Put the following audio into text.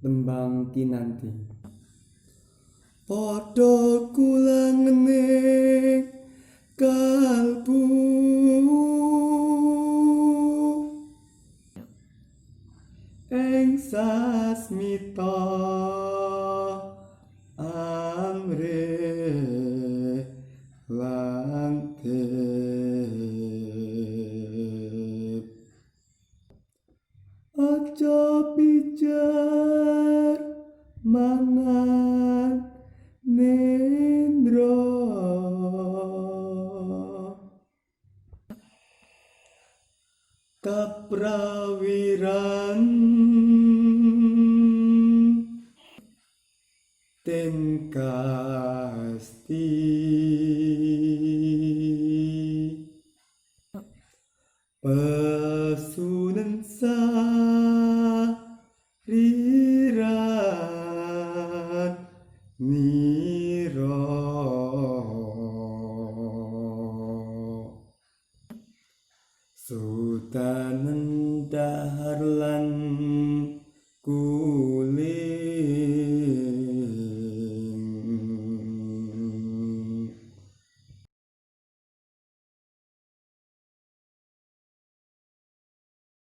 tembang kinanti padha kula ngening kalbu ing sasmita amrih langkep aja pijar mangan nendra kaprawiran tingkasti pesunen sariran nira sudanen dahar lan ku